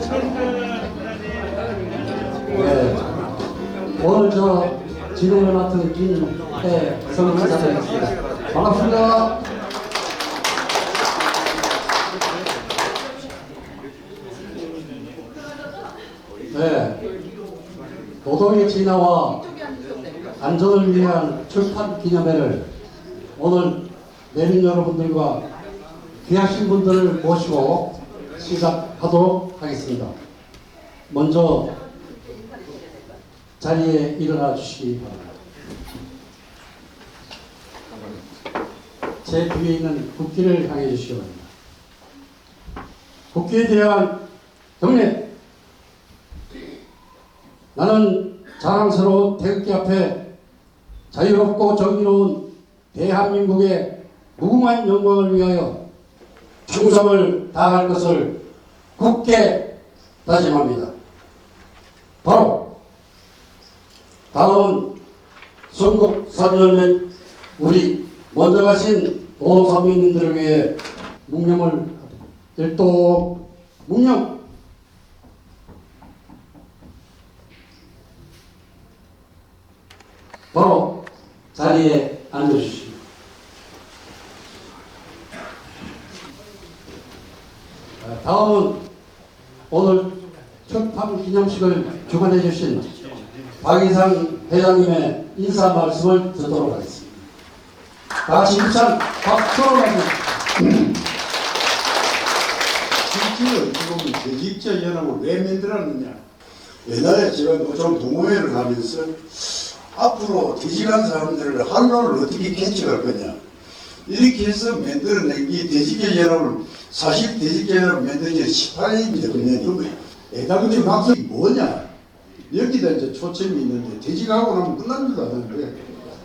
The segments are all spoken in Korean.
네. 오늘 진행을 맡은 김혜성 이사장이었습니다. 반갑습니다. 네. 노동의 진화와 안전을 위한 출판 기념회를 오늘 내린 여러분들과 귀하신 분들을 모시고 시작하도록 하겠습니다. 먼저 자리에 일어나 주시기 바랍니다. 제 뒤에 있는 국기를 향해 주시기 바랍니다. 국기에 대한 경례. 나는 자랑스러운 태극기 앞에 자유롭고 정의로운 대한민국의 무궁한 영광을 위하여 충성을 다할 것을 굳게 다짐합니다. 바로 다음 선국 4년에 우리 먼저 가신 노동선민님들을 위해 묵념을 일동 묵념. 바로 자리에 앉아주십시오. 다음은 오늘 출판 기념식을 주관해 주신 박인상 회장님의 인사 말씀을 듣도록 하겠습니다. 다 같이 힘찬 박수로 맞습니다. 실제로 지금 대직자 연합을 왜 만들었느냐? 옛날에 제가 노총 동호회를 하면서 앞으로 퇴직한 사람들을 한론을 어떻게 개척할 거냐, 이렇게 해서 만들어낸 이 대직자 연합을, 사실 대직자 연합을 만든 지 18년입니다. 그러면 애당초 막상이 뭐냐, 여기다 이제 초점이 있는데, 퇴직하고 나면 끝난 줄 아는데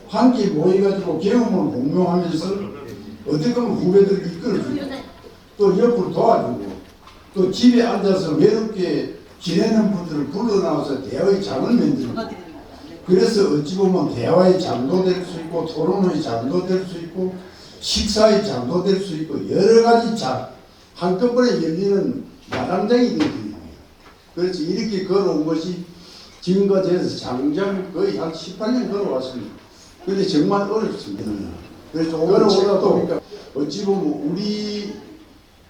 함께 모여가지고 경험을 공유하면서 어떻게 보면 후배들을 이끌어주고 또 옆으로 도와주고 또 집에 앉아서 외롭게 지내는 분들을 불러나와서 대화의 장을 만들고, 그래서 어찌 보면 대화의 장도 될 수 있고 토론의 장도 될 수 있고 식사의 장도 될 수 있고 여러 가지 장 한꺼번에 열리는 마당장이 된 겁니다. 그래서 이렇게 걸어온 것이 지금까지 해서 장장 거의 한 18년 걸어왔습니다. 그런데 정말 어렵습니다. 그래서 걸어오다 보니까 어찌 보면 우리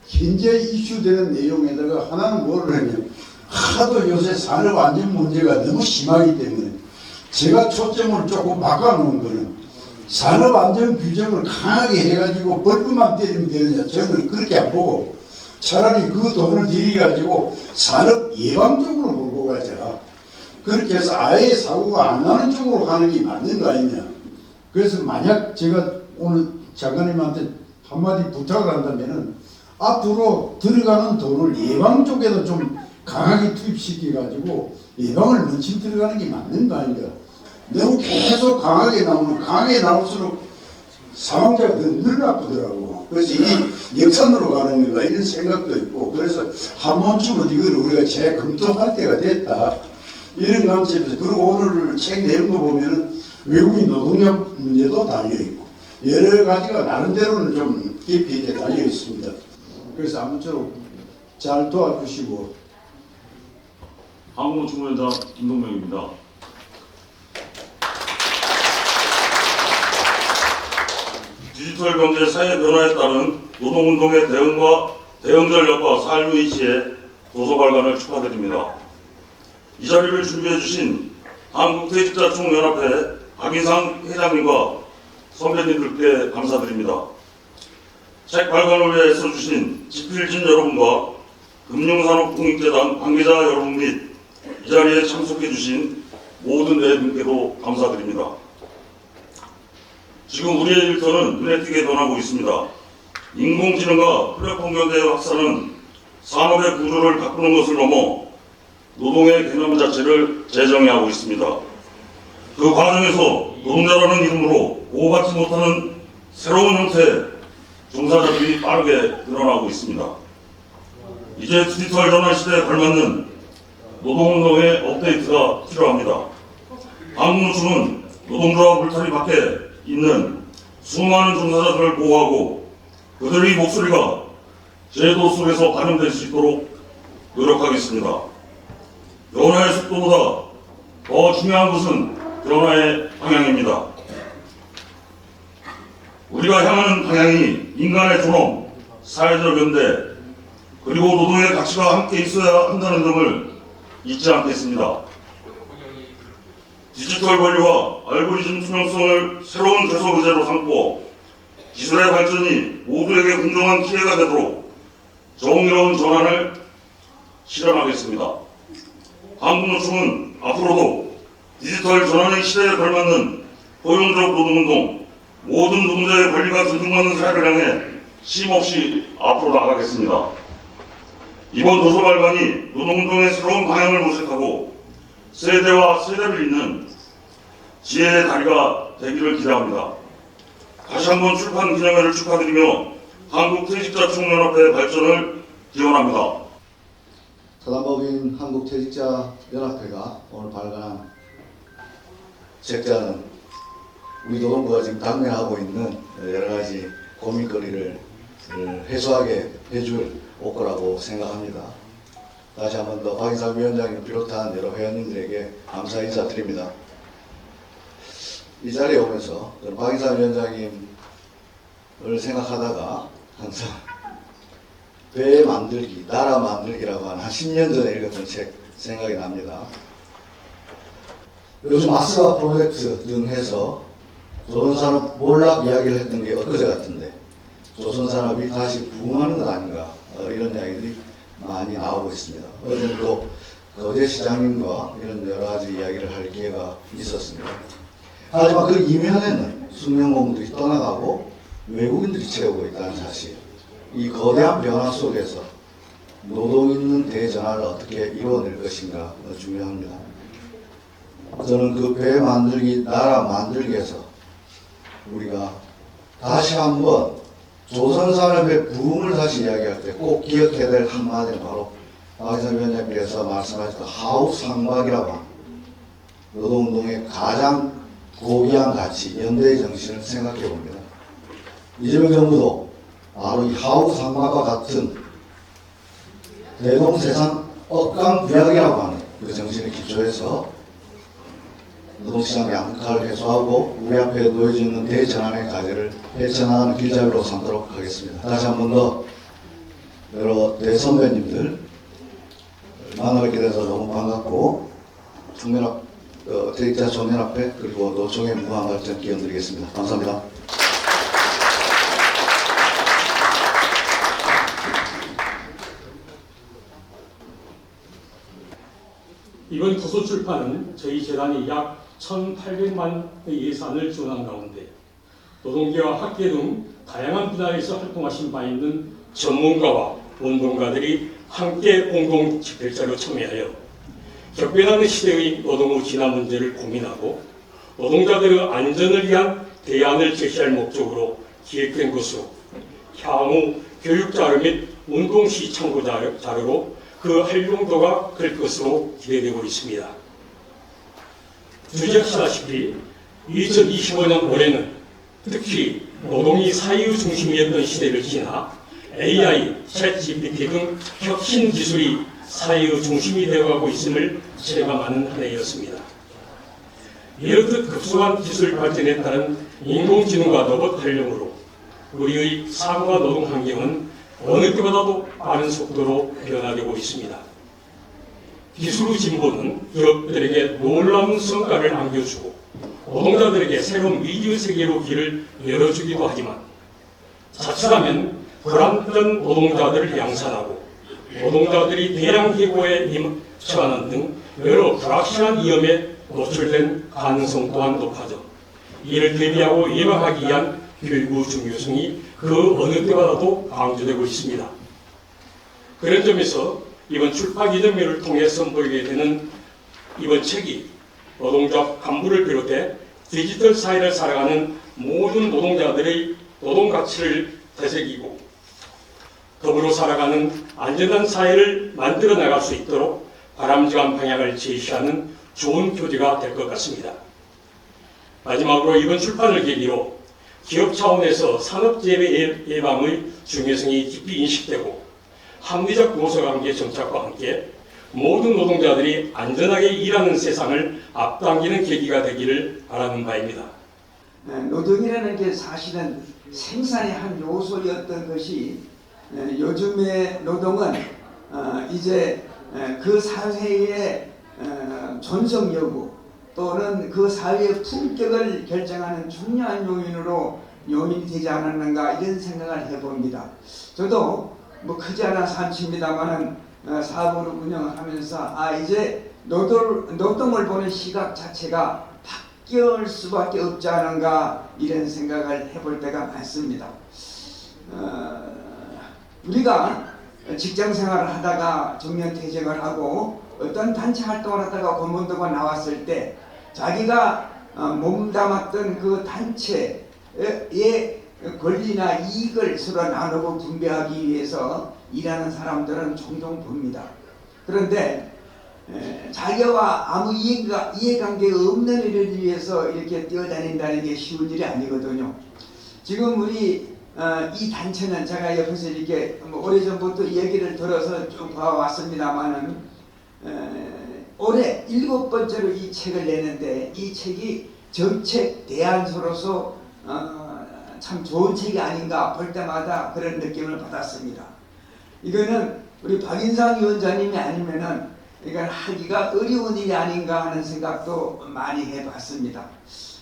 현재 이슈되는 내용에다가 하나는 뭐를 하냐면, 하도 요새 산업 안전 문제가 너무 심하기 때문에 제가 초점을 조금 바꿔놓은 거는 산업 안전 규정을 강하게 해가지고 벌금만 때리면 되느냐, 저는 그렇게 안 보고 차라리 그 돈을 들여가지고 산업 예방 쪽으로 몰고 가자. 그렇게 해서 아예 사고가 안 나는 쪽으로 가는 게 맞는 거 아니냐. 그래서 만약 제가 오늘 장관님한테 한마디 부탁을 한다면은 앞으로 들어가는 돈을 예방 쪽에도 좀 강하게 투입시켜가지고 예방을 넘친 들어가는 게 맞는 거 아닌가. 너무 계속 강하게 나오면 강하게 나올수록 사망자가 더 늘어나더라고. 그래서 이 역산으로 가는 건가 이런 생각도 있고, 그래서 한 번쯤은 이걸 우리가 재검토할 때가 됐다, 이런 관점에서. 그리고 오늘 책 내용도 보면은 외국인 노동력 문제도 달려있고 여러 가지가 나름대로는 좀 깊이 있게 달려 있습니다. 그래서 아무쪼록 잘 도와주시고. 한국노총위원장 김동명입니다. 디지털 경제 사회 변화에 따른 노동운동의 대응과 대응 전략과 삶의 이치에 도서관관을 축하드립니다. 이 자리를 준비해 주신 한국퇴직자총연합회 박인상 회장님과 선배님들께 감사드립니다. 책 발간을 위해 써주신 지필진 여러분과 금융산업공익재단 관계자 여러분 및 이 자리에 참석해 주신 모든 내분께도 감사드립니다. 지금 우리의 일터는 눈에 띄게 변하고 있습니다. 인공지능과 플랫폼 경제의 확산은 산업의 구조를 바꾸는 것을 넘어 노동의 개념 자체를 재정의하고 있습니다. 그 과정에서 노동자라는 이름으로 보호받지 못하는 새로운 형태의 종사자들이 빠르게 늘어나고 있습니다. 이제 디지털 전환 시대에 걸맞는 노동운동의 업데이트가 필요합니다. 한국노총은 노동조합 울타리 밖에 있는 수많은 종사자들을 보호하고 그들의 목소리가 제도 속에서 반영될 수 있도록 노력하겠습니다. 변화의 속도보다 더 중요한 것은 변화의 방향입니다. 우리가 향하는 방향이 인간의 존엄, 사회적 연대, 그리고 노동의 가치가 함께 있어야 한다는 점을 잊지 않겠습니다. 디지털 권리와 알고리즘 투명성을 새로운 대소 의제로 삼고 기술의 발전이 모두에게 공정한 기회가 되도록 정의로운 전환을 실현하겠습니다. 한국노총은 앞으로도 디지털 전환의 시대에 걸맞는 포용적 노동운동, 모든 노동자의 권리가 존중받는 사회를 향해 쉼없이 앞으로 나가겠습니다. 이번 도서 발간이 노동운동의 새로운 방향을 모색하고 세대와 세대를 잇는 지혜의 다리가 되기를 기대합니다. 다시 한번 출판 기념회를 축하드리며 한국퇴직자총연합회 발전을 기원합니다. 사단법인 한국퇴직자연합회가 오늘 발간한 책자는 우리 노동부가 지금 당면하고 있는 여러 가지 고민거리를 해소하게 해줄 옥거라고 생각합니다. 다시 한 번 더 박인상 위원장님을 비롯한 여러 회원님들에게 감사 인사드립니다. 이 자리에 오면서 저는 박인상 위원장님을 생각하다가 항상 배 만들기, 나라 만들기라고 한 10년 전에 읽었던 책 생각이 납니다. 요즘 아스가 프로젝트 등 해서 조선산업 몰락 이야기를 했던 게 엊그제 같은데 조선산업이 다시 부흥하는 것 아닌가 이런 이야기들이 많이 나오고 있습니다. 어제는 또 거제 시장님과 이런 여러 가지 이야기를 할 기회가 있었습니다. 하지만 그 이면에는 숙련공들이 떠나가고 외국인들이 채우고 있다는 사실, 이 거대한 변화 속에서 노동 있는 대전환을 어떻게 이루어낼 것인가 중요합니다. 저는 그 배 만들기, 나라 만들기에서 우리가 다시 한번 조선산업의 부흥을 다시 이야기할 때 꼭 기억해야 될 한마디는 바로 박인상 위원장님께서 말씀하셨던 하우 상박이라고 합니다. 노동운동의 가장 고귀한 가치, 연대의 정신을 생각해 봅니다. 이재명 정부도 바로 이 하우 상박과 같은 대동세상 억강부약이라고 하는 그 정신에 기초해서 노동시장 양극화를 해소하고 우리 앞에 놓여져 있는 대전환의 과제를 헤쳐나가는 길잡이로 삼도록 하겠습니다. 다시 한 번 더 여러 대선배님들 만나뵙게 돼서 너무 반갑고 퇴직자총연합회 그리고 노총의 무한 발전 기원드리겠습니다. 감사합니다. 이번 도서 출판은 저희 재단이 약 1,800만의 예산을 지원한 가운데 노동계와 학계 등 다양한 분야에서 활동하신 바 있는 전문가와 운동가들이 함께 공동 집필자로 참여하여 격변하는 시대의 노동의 진화 문제를 고민하고 노동자들의 안전을 위한 대안을 제시할 목적으로 기획된 것으로 향후 교육자료 및 운동시 참고 자료로 그 활용도가 클 것으로 기대되고 있습니다. 주제하시다시피 2025년 올해는 특히 노동이 사유 중심이었던 시대를 지나 AI, 챗GPT 등 혁신 기술이 사유 중심이 되어가고 있음을 체감하는 한 해였습니다. 이렇듯 급속한 기술 발전에 따른 인공지능과 로봇 활용으로 우리의 삶과 노동 환경은 어느 때보다도 빠른 속도로 변화되고 있습니다. 기술의 진보는 기업들에게 놀라운 성과를 안겨주고 노동자들에게 새로운 미디어 세계로 길을 열어주기도 하지만 자칫하면 불안전 노동자들을 양산하고 노동자들이 대량 해고에 처하는 등 여러 불확실한 위험에 노출된 가능성 또한 높아져 이를 대비하고 예방하기 위한 교육의 중요성이 그 어느 때보다도 강조되고 있습니다. 그런 점에서 이번 출판 기념회를 통해 선보이게 되는 이번 책이 노동자 간부를 비롯해 디지털 사회를 살아가는 모든 노동자들의 노동 가치를 되새기고 더불어 살아가는 안전한 사회를 만들어 나갈 수 있도록 바람직한 방향을 제시하는 좋은 교재가 될 것 같습니다. 마지막으로 이번 출판을 계기로 기업 차원에서 산업재해 예방의 중요성이 깊이 인식되고 합리적 고소관계 정착과 함께 모든 노동자들이 안전하게 일하는 세상을 앞당기는 계기가 되기를 바라는 바입니다. 노동이라는 게 사실은 생산의 한 요소였던 것이 요즘의 노동은 이제 그 사회의 존속 여부 또는 그 사회의 품격을 결정하는 중요한 요인이 되지 않았는가 이런 생각을 해봅니다. 저도 뭐 크지 않아 산치입니다만은 사업을 운영을 하면서 이제 노동을 보는 시각 자체가 바뀔 수밖에 없지 않은가 이런 생각을 해볼 때가 많습니다. 우리가 직장 생활을 하다가 정년퇴직을 하고 어떤 단체 활동을 하다가 고문도가 나왔을 때 자기가 몸담았던 그 단체의 권리나 이익을 서로 나누고 분배하기 위해서 일하는 사람들은 종종 봅니다. 그런데 자기와 아무 이해관계가 없는 일을 위해서 이렇게 뛰어다닌다는 게 쉬운 일이 아니거든요. 지금 우리 이 단체는 제가 옆에서 이렇게 오래전부터 얘기를 들어서 쭉 봐왔습니다만은 올해 7번째로 이 책을 내는데 이 책이 정책 대안서로서 참 좋은 책이 아닌가 볼 때마다 그런 느낌을 받았습니다. 이거는 우리 박인상 위원장님이 아니면은 이건 하기가 어려운 일이 아닌가 하는 생각도 많이 해봤습니다.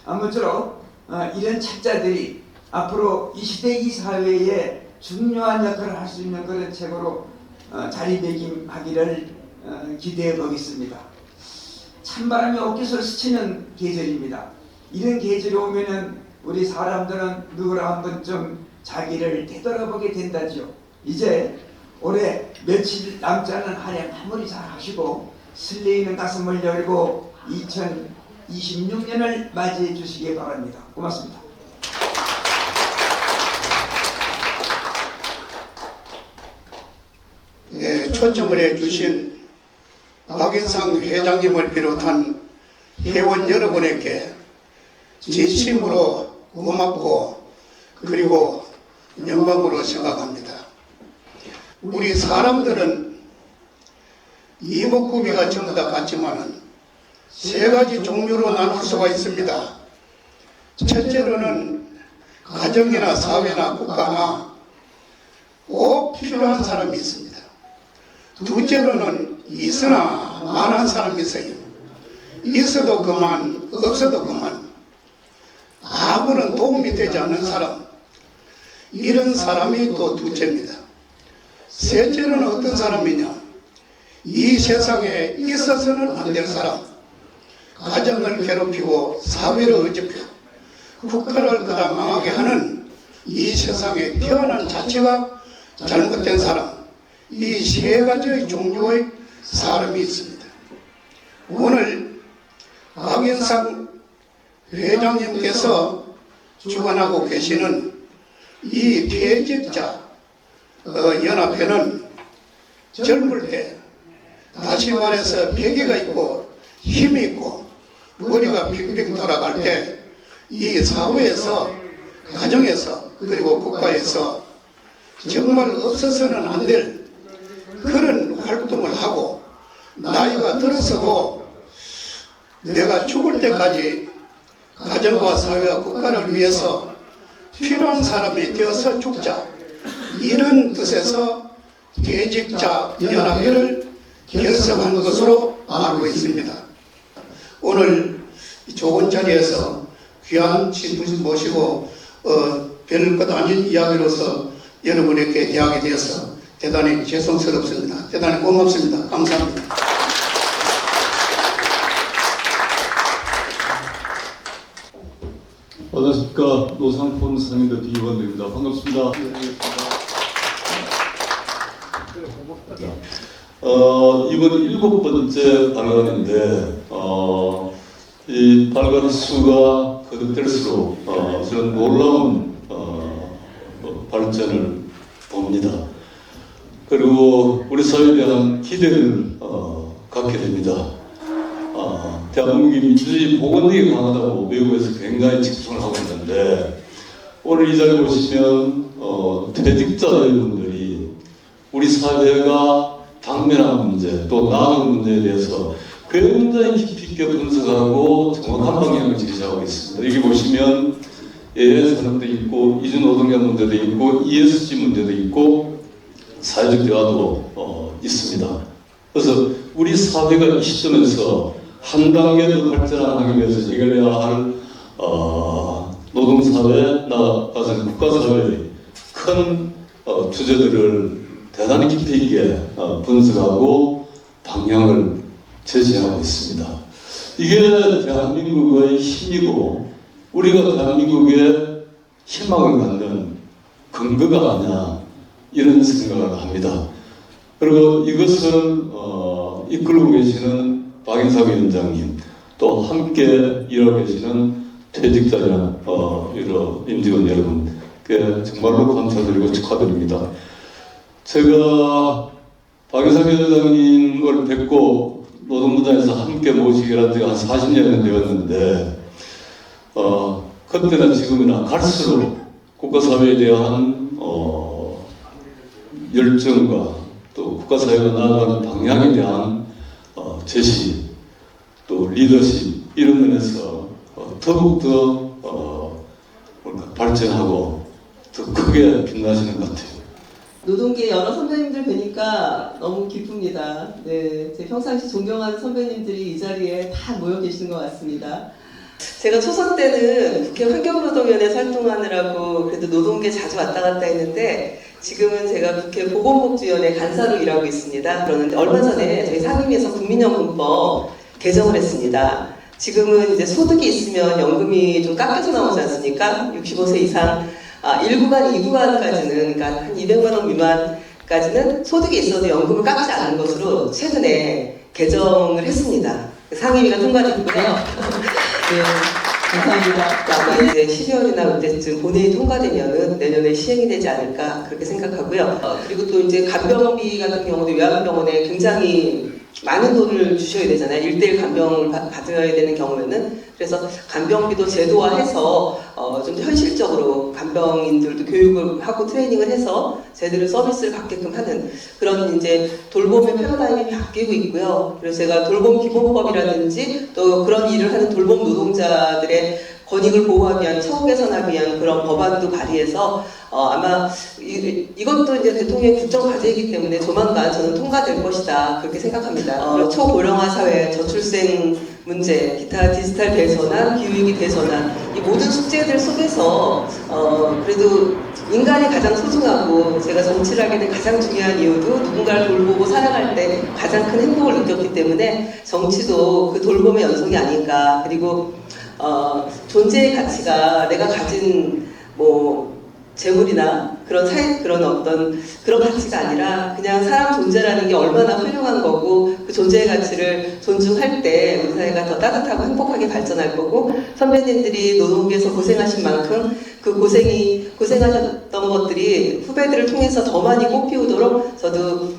아무쪼록 이런 책자들이 앞으로 이 시대 이 사회에 중요한 역할을 할 수 있는 그런 책으로 자리매김하기를 기대해 보겠습니다. 찬바람이 어깨를 스치는 계절입니다. 이런 계절이 오면은 우리 사람들은 누구라 한 번쯤 자기를 되돌아보게 된다죠. 이제 올해 며칠 남지 않은 한 해 마무리 잘 하시고 설레이는 가슴을 열고 2026년을 맞이해 주시기 바랍니다. 고맙습니다. 초청을 해주신 박인상 회장님을 비롯한 회원 여러분에게 진심으로 고맙고 그리고 영광으로 생각합니다. 우리 사람들은 이목구비가 전부 다 같지만은 세 가지 종류로 나눌 수가 있습니다. 첫째로는 가정이나 사회나 국가나 꼭 필요한 사람이 있습니다. 둘째로는 있으나 많은 사람이 있어요. 있어도 그만, 없어도 그만. 아무런 도움이 되지 않는 사람. 이런 사람이 또 둘째입니다. 셋째는 어떤 사람이냐? 이 세상에 있어서는 안 될 사람. 가정을 괴롭히고 사회를 어집혀 국가를 그다 망하게 하는 이 세상에 태어난 자체가 잘못된 사람. 이 세 가지의 종류의 사람이 있습니다. 오늘 박인상 회장님께서 주관하고 계시는 이 퇴직자 연합회는 젊을 때 다시 말해서 베개가 있고 힘이 있고 머리가 빙빙 돌아갈 때 이 사회에서 가정에서 그리고 국가에서 정말 없어서는 안 될 그런 활동을 하고 나이가 들어서도 내가 죽을 때까지 가정과 사회와 국가를 위해서 필요한 사람이 되어서 죽자 이런 뜻에서 퇴직자 연합회를 결성한 것으로 알고 있습니다. 오늘 좋은 자리에서 귀한 친구들 모시고 별 것 아닌 이야기로서 여러분에게 대하게 되어서 대단히 죄송스럽습니다. 대단히 고맙습니다. 감사합니다. 안녕하십니까. 노상포럼 상인대 비의원입니다. 반갑습니다. 이번 7번째 발언인데 이 발언 수가 거듭될수록 저는 놀라운 발전을 봅니다. 그리고 우리 사회에 대한 기대를 갖게 됩니다. 대한민국이 민주주의 복원력이 강하다고 외국에서 굉장히 직송을 하고 있는데 오늘 이 자리에 보시면 퇴직자 여러분들이 우리 사회가 당면한 문제 또 나은 문제에 대해서 굉장히 깊이 있게 분석하고 정확한 방향을 제시하고 있습니다. 여기 보시면 AI 산업도 있고 이주노동력 문제도 있고 ESG 문제도 있고 사회적 대화도 있습니다. 그래서 우리 사회가 이 시점에서 한 단계 더 발전하기 위해서 해결해야 할 노동사회, 나아가서 국가사회의 큰 주제들을 대단히 깊이 있게 분석하고 방향을 제시하고 있습니다. 이게 대한민국의 힘이고 우리가 대한민국에 희망을 갖는 근거가 아니냐 이런 생각을 합니다. 그리고 이것을 이끌고 계시는 박인석 위원장님 또 함께 일하고 계시는 퇴직자나 여러 임직원 여러분께 정말로 감사드리고 축하드립니다. 제가 박인석 위원장님을 뵙고 노동부장에서 함께 모시기란 지가 한 40년이 되었는데 그때나 지금이나 갈수록 국가사회에 대한 열정과 또 국가사회가 나아가는 방향에 대한 제시 또 리더십 이런 면에서 더욱더 발전하고 더 크게 빛나시는 것 같아요. 노동계 여러 선배님들 뵈니까 너무 기쁩니다. 네, 제 평상시 존경하는 선배님들이 이 자리에 다 모여 계시는 것 같습니다. 제가 초선 때는 국회 환경노동위원회 활동하느라고 그래도 노동계 자주 왔다 갔다 했는데 지금은 제가 국회 보건복지위원회 간사로 일하고 있습니다. 그러는데 얼마 전에 저희 상임위에서 국민연금법 개정을 했습니다. 지금은 이제 소득이 있으면 연금이 좀 깎여서 나오지 않습니까? 65세 이상 1구간, 2구간까지는 그러니까 한 200만 원 미만까지는 소득이 있어도 연금을 깎지 않는 것으로 최근에 개정을 했습니다. 상임위가 통과됐고요. 네, 감사합니다. 아마 이제 12월이나 그때쯤 본회의 통과되면은 내년에 시행이 되지 않을까 그렇게 생각하고요. 그리고 또 이제 간병비 같은 경우도 요양병원에 굉장히 많은 돈을 주셔야 되잖아요. 1:1 간병을 받아야 되는 경우에는. 그래서 간병비도 제도화해서 좀 현실적으로 간병인들도 교육을 하고 트레이닝을 해서 제대로 서비스를 받게끔 하는 그런 이제 돌봄의 패러다임이 바뀌고 있고요. 그래서 제가 돌봄 기본법이라든지 또 그런 일을 하는 돌봄 노동자들의 권익을 보호하기 위한 처우 개선하기 위한 그런 법안도 발의해서 아마 이것도 이제 대통령의 국정 과제이기 때문에 조만간 저는 통과될 것이다 그렇게 생각합니다. 초고령화 사회, 저출생 문제, 기타 디지털 대전환, 기후위기 대전환 이 모든 숙제들 속에서 그래도 인간이 가장 소중하고 제가 정치를 하게 된 가장 중요한 이유도 누군가를 돌보고 살아갈 때 가장 큰 행복을 느꼈기 때문에 정치도 그 돌봄의 연속이 아닌가. 그리고 존재의 가치가 내가 가진 뭐 재물이나 그런 어떤 그런 가치가 아니라 그냥 사람 존재라는 게 얼마나 훌륭한 거고 그 존재의 가치를 존중할 때 우리 사회가 더 따뜻하고 행복하게 발전할 거고 선배님들이 노동계에서 고생하신 만큼 그 고생하셨던 것들이 후배들을 통해서 더 많이 꽃피우도록 저도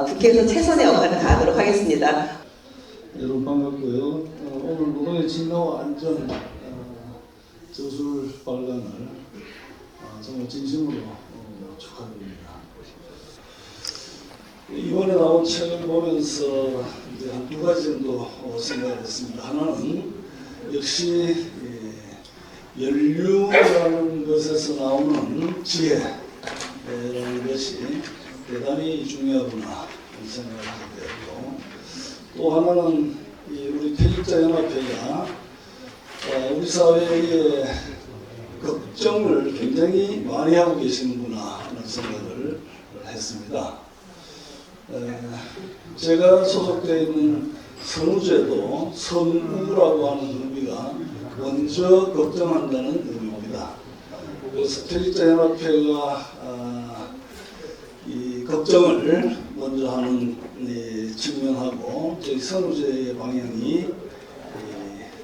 국회에서 최선의 역할을 다하도록 하겠습니다. 여러분 반갑고요. 오늘 노동의 진노와 안전 저술 발간을 정말 진심으로 축하드립니다. 이번에 나온 책을 보면서 이제 한 2가지 정도 생각을 했습니다. 하나는 역시 연륜이라는 것에서 나오는 지혜라는 것이 대단히 중요하구나 생각을 하게 되었고, 또 하나는 우리 퇴직자연합회가 우리 사회의 걱정을 굉장히 많이 하고 계시는구나 하는 생각을 했습니다. 제가 소속되어 있는 선우제도 선우라고 하는 의미가 먼저 걱정한다는 의미입니다. 그래서 퇴직자연합회가 이 걱정을 먼저 하는 측면하고 저희 선우제의 방향이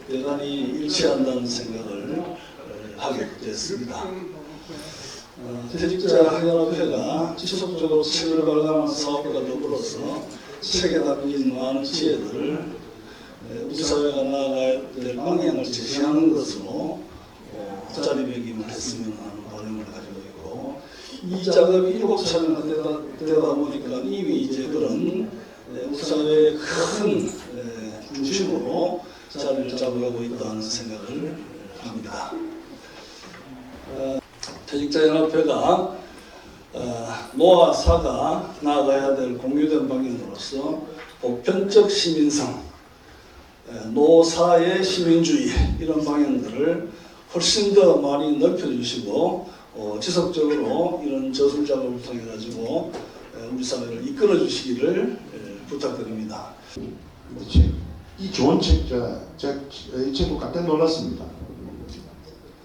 대단히 일치한다는 생각을 하게 됐습니다. 퇴직자연합회가 지속적으로 책을 발간하는 사업과 더불어서 책에 담긴 많은 지혜들을 우리 사회가 나아가야 될 방향을 제시하는 것으로 자리매김을 했으면 하는 바람을 가지고 있고, 이 작업이 7차례나 되다 보니까 이미 이제 그런 우리 사회의 큰 중심으로 자리를 잡아가고 있다는 생각을 합니다. 퇴직자연합회가 노와 사가 나아가야 될 공유된 방향으로서 보편적 시민성, 노사의 시민주의 이런 방향들을 훨씬 더 많이 넓혀주시고 지속적으로 이런 저술 작업을 통해 가지고 우리 사회를 이끌어 주시기를 부탁드립니다. 이 좋은 제가 이 책도 깜짝 놀랐습니다.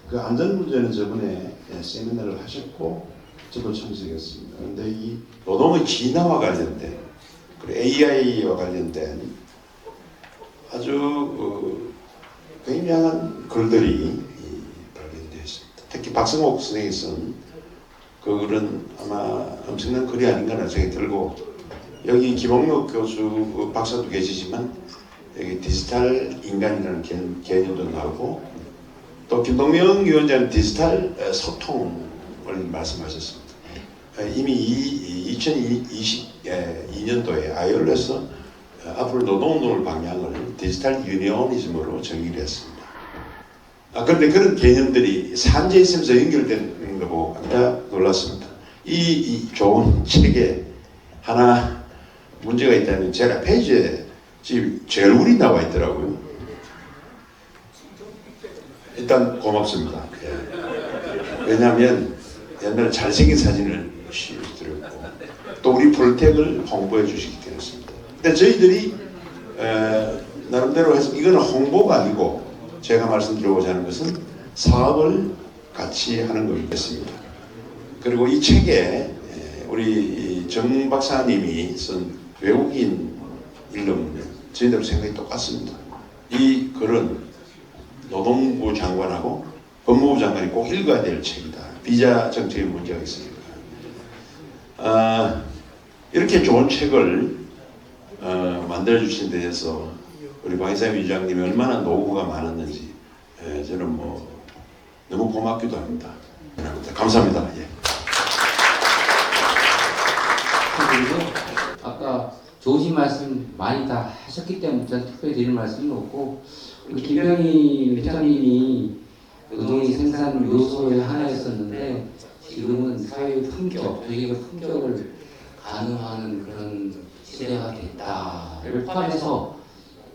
그 안전 문제는 저번에 세미나를 하셨고 저도 참석했습니다. 그런데 이 노동의 진화와 관련된 그리고 AI와 관련된 아주 굉장한 글들이 발견되었습니다. 특히 박성옥 선생이 쓴 그 글은 아마 엄청난 글이 아닌가라는 생각이 들고, 여기 김홍록 교수 박사도 계시지만 여기 디지털 인간이라는 개념도 나오고, 또 김동명 위원장은 디지털 소통을 말씀하셨습니다. 이미 2022년도에 아이올에서 앞으로 노동운동을 방향을 디지털 유니오니즘으로 정의를 했습니다. 그런데 그런 개념들이 산재에 있으면서 연결되는 거 보고 깜짝 놀랐습니다. 이 좋은 책에 하나 문제가 있다면 제가 페이지에 지금 제일 우리 나와 있더라고요. 일단 고맙습니다. 왜냐하면 옛날에 잘생긴 사진을 씌워드렸고 또 우리 폴텍을 홍보해 주시기 때문입니다. 근데 저희들이 나름대로 해서 이거는 홍보가 아니고 제가 말씀드리고자 하는 것은 사업을 같이 하는 거겠습니다. 그리고 이 책에 우리 정 박사님이 쓴 외국인 일론 저희들 생각이 똑같습니다. 이 글은 노동부 장관하고 법무부 장관이 꼭 읽어야 될 책이다. 비자 정책에 문제가 있으니까. 이렇게 좋은 책을 만들어주신 데 대해서 우리 박인삼 위원장님이 얼마나 노고가 많았는지 저는 뭐 너무 고맙기도 합니다. 감사합니다. 예. 그리고 아까 좋으신 말씀 많이 다 하셨기 때문에 저는 특별히 드릴 말씀이 없고, 우리 김병희 회장님이 노동이 생산 요소의 하나였었는데 지금은 사회의 품격, 저희가 품격을 가능하는 그런 시대가 됐다를 포함해서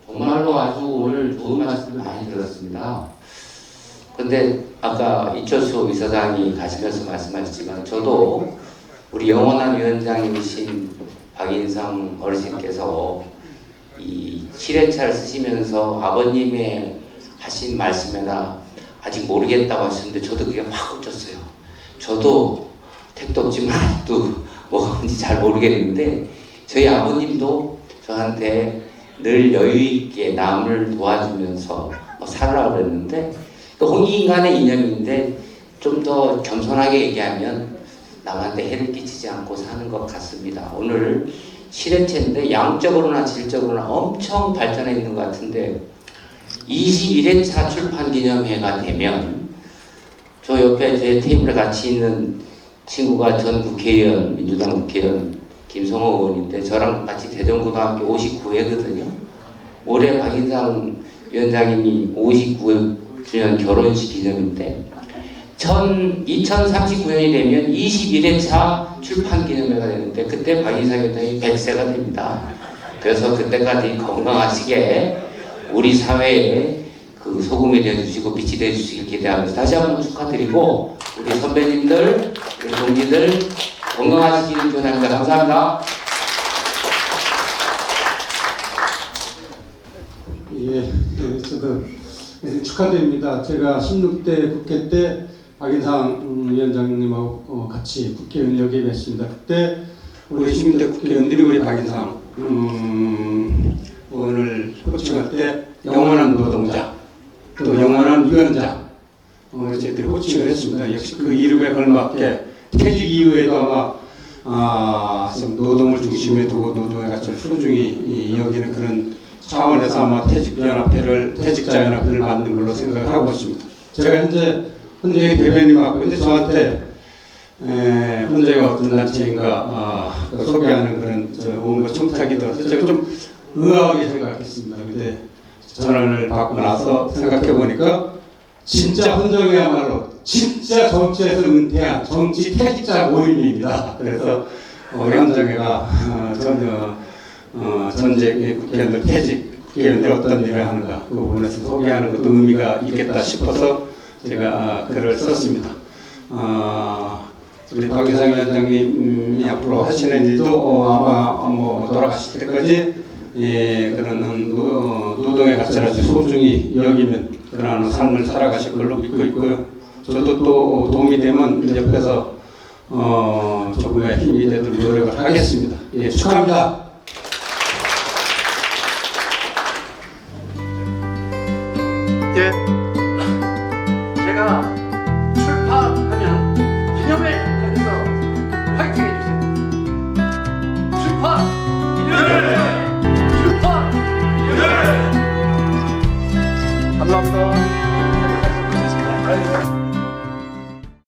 정말로 아주 오늘 좋은 말씀을 많이 들었습니다. 근데 아까 이철수 이사장이 가시면서 말씀하셨지만 저도 우리 영원한 위원장님이신 박인상 어르신께서 이 7회차를 쓰시면서 아버님의 하신 말씀에나 아직 모르겠다고 하셨는데 저도 그게 확 꽂혔어요. 저도 택도 없지만 아직도 뭐가 뭔지 잘 모르겠는데 저희 아버님도 저한테 늘 여유있게 남을 도와주면서 살으라고 그랬는데 또 홍익인간의 이념인데 좀 더 겸손하게 얘기하면 남한테 해를 끼치지 않고 사는 것 같습니다. 오늘 7회차인데 양적으로나 질적으로나 엄청 발전해 있는 것 같은데 21회차 출판기념회가 되면 저 옆에 제 테이블에 같이 있는 친구가 전 국회의원, 민주당 국회의원 김성호 의원인데 저랑 같이 대전고등학교 59회거든요. 올해 박인상 위원장님이 59주년 결혼식 기념인데 2039년이 되면 21회차 출판기념회가 되는데 그때 박인상 위원장이 100세가 됩니다. 그래서 그때까지 건강하시게 우리 사회에 그 소금이 되어주시고 빛이 되어주시길 기대하면서 다시 한번 축하드리고 우리 선배님들, 우리 동지들 건강하시기를 기원합니다. 감사합니다. 예, 저도 축하드립니다. 제가 16대 국회 때 박인상 위원장님하고 같이 국회의원 역임했습니다. 그때 우리 16대 국회의원들이 우리 박인상 의원을 호칭할 때 영원한 노동자, 또 영원한 위원장 저희들이 호칭을 했습니다. 역시 그 이름에 걸맞게 퇴직 이후에도 아마 노동을 중심에 두고 노동의 가치를 소중히 여기는 그런 차원에서 아마 퇴직자연합회를 만든 걸로 생각을 하고 있습니다. 제가 현재 대변인하고 근데 저한테 문제가 어떤 단체인가 소개하는 그런 원고 청탁이 들어서 제가 좀 의아하게 생각했습니다. 근데 전화를 받고 나서 생각해 보니까 진짜 헌정이야말로 진짜 정치에서 은퇴한 정치 퇴직자 모임입니다. 그래서 우리 헌정회가 전혀 전직 국회의원들 퇴직 국회의원들이 어떤 일을 하는가 그 부분에서 소개하는 것도 의미가 있겠다 싶어서 제가 글을 썼습니다. 우리 박유상 위원장님이 앞으로 하시는 일도 아마 돌아가실 때까지 그런 노동의 가치를 아주 소중히 여기면 그러한 삶을 살아가실 걸로 믿고 있고요. 저도 또 도움이 되면 옆에서 조금의 힘이 되도록 노력을 하겠습니다. 예, 축하합니다. 예, 제가 출판하면 기념회 하면서 화이팅 해주세요. 출판! 출판! 감사합니다.